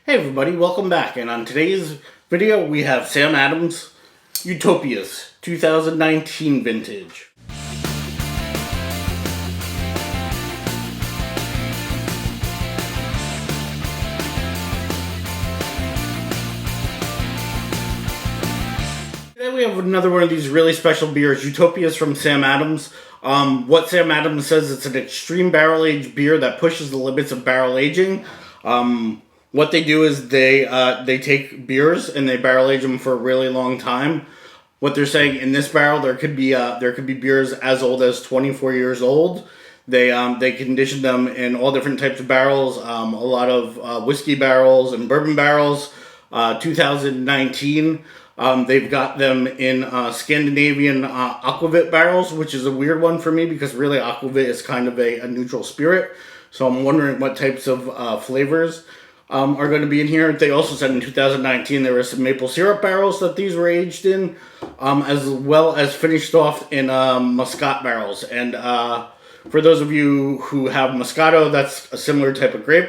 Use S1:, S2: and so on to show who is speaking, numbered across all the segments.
S1: Hey everybody, welcome back, and on today's video we have Sam Adams' Utopias 2019 vintage. Today we have another one of these really special beers, Utopias from Sam Adams. What Sam Adams says, it's an extreme barrel-aged beer that pushes the limits of barrel aging. What they do is they take beers and they barrel age them for a really long time. What they're saying, in this barrel there could be beers as old as 24 years old. They condition them in all different types of barrels, a lot of whiskey barrels and bourbon barrels. 2019, they've got them in Scandinavian aquavit barrels, which is a weird one for me because really aquavit is kind of a neutral spirit. So I'm wondering what types of flavors are going to be in here. They also said in 2019 there were some maple syrup barrels that these were aged in, as well as finished off in Muscat barrels. And for those of you who have Moscato, that's a similar type of grape.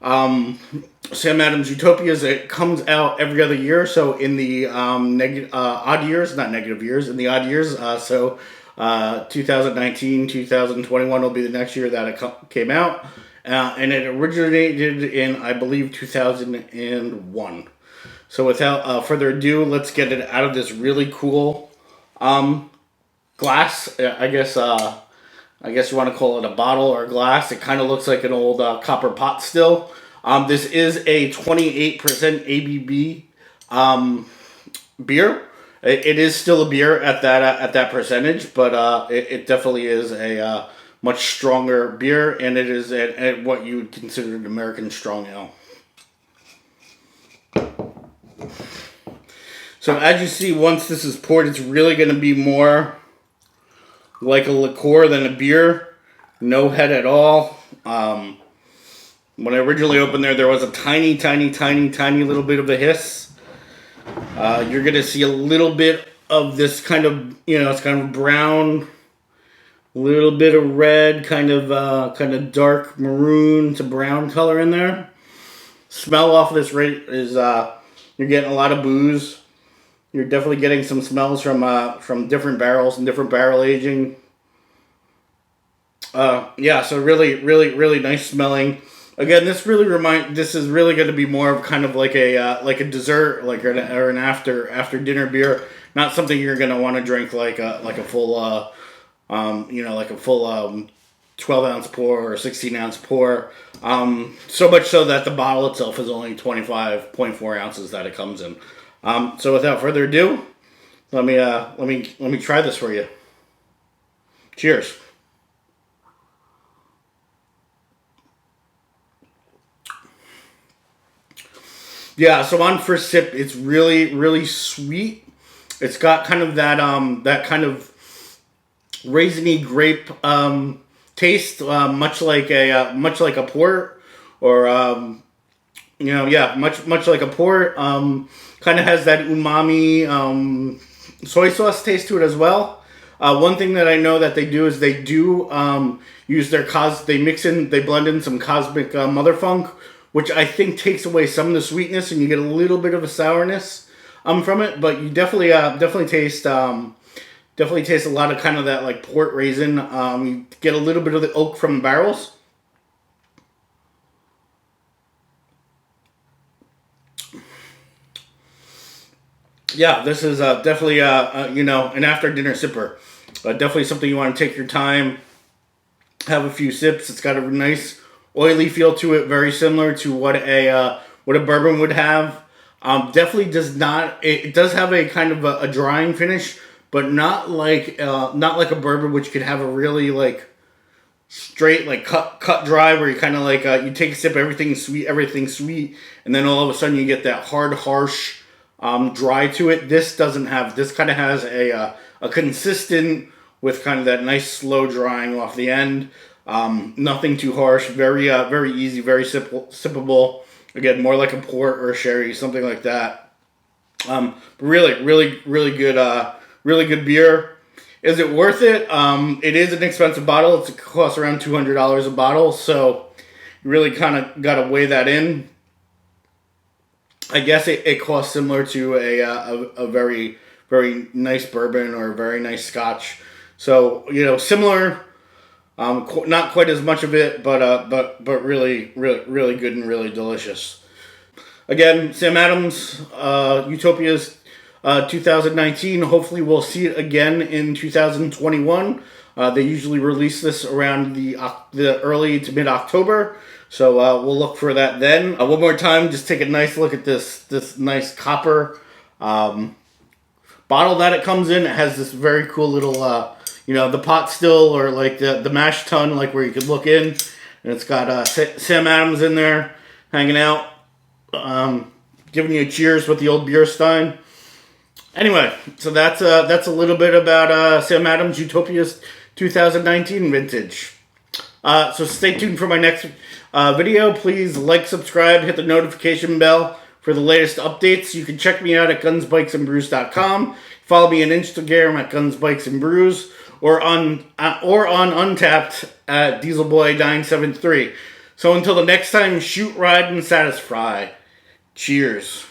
S1: Sam Adams Utopias, it comes out every other year, so in the odd years, not negative years, in the odd years, 2019, 2021 will be the next year that it came out. And it originated in, I believe, 2001. So without further ado, let's get it out of this really cool glass. I guess you want to call it a bottle or glass. It kind of looks like an old copper pot still. This is a 28% ABV beer. It is still a beer at that percentage, but it definitely is a much stronger beer, and it is at what you would consider an American strong ale. So as you see, once this is poured, it's really going to be more like a liqueur than a beer. No head at all. When I originally opened there was a tiny little bit of a hiss. You're going to see a little bit of this kind of, it's kind of brown, little bit of red, kind of dark maroon to brown color in there. Smell off of this rate is you're getting a lot of booze. You're definitely getting some smells from different barrels and different barrel aging. Yeah, so really nice smelling. Again, this is really going to be more of kind of like a dessert, or an after dinner beer. Not something you're going to want to drink like a full 12-ounce pour or 16-ounce pour. So much so that the bottle itself is only 25.4 ounces that it comes in. So without further ado, let me try this for you. Cheers. Yeah, so on first sip, it's really sweet. It's got kind of that kind of raisiny grape taste, much like a port, or much like a port. Kind of has that umami soy sauce taste to it as well. One thing that I know that they do is they do use they blend in some cosmic mother funk, which I think takes away some of the sweetness, and you get a little bit of a sourness from it. But you definitely taste a lot of kind of that like port raisin. You get a little bit of the oak from the barrels. Yeah, this is definitely an after dinner sipper. Definitely something you want to take your time, have a few sips. It's got a nice oily feel to it, very similar to what a bourbon would have. Definitely does not. It does have a kind of a drying finish, but not like a bourbon, which could have a really like straight like cut dry, where you kind of like you take a sip, everything's sweet, and then all of a sudden you get that hard, harsh dry to it. This doesn't have. This kind of has a consistent with kind of that nice slow drying off the end. Nothing too harsh. Very easy. Very sippable. Again, more like a port or a sherry, something like that. Really good. Really good beer. Is it worth it? It is an expensive bottle. It costs around $200 a bottle, so you really kind of got to weigh that in. I guess it costs similar to a very, very nice bourbon or a very nice scotch. So, you know, similar, not quite as much of it, but really, really, really good and really delicious. Again, Sam Adams, Utopias 2019. Hopefully we'll see it again in 2021. They usually release this around the early to mid-October. So we'll look for that then. One more time, just take a nice look at this nice copper bottle that it comes in. It has this very cool little, you know, the pot still, or like the mash tun, like where you could look in. And it's got Sam Adams in there hanging out. Giving you a cheers with the old beer stein. Anyway, so that's a little bit about Sam Adams Utopias 2019 vintage. So stay tuned for my next video. Please like, subscribe, hit the notification bell for the latest updates. You can check me out at GunsBikesandBrews.com. Follow me on Instagram at GunsBikesandBrews, or on Untappd at DieselBoy973. So until the next time, shoot, ride, and satisfy. Cheers.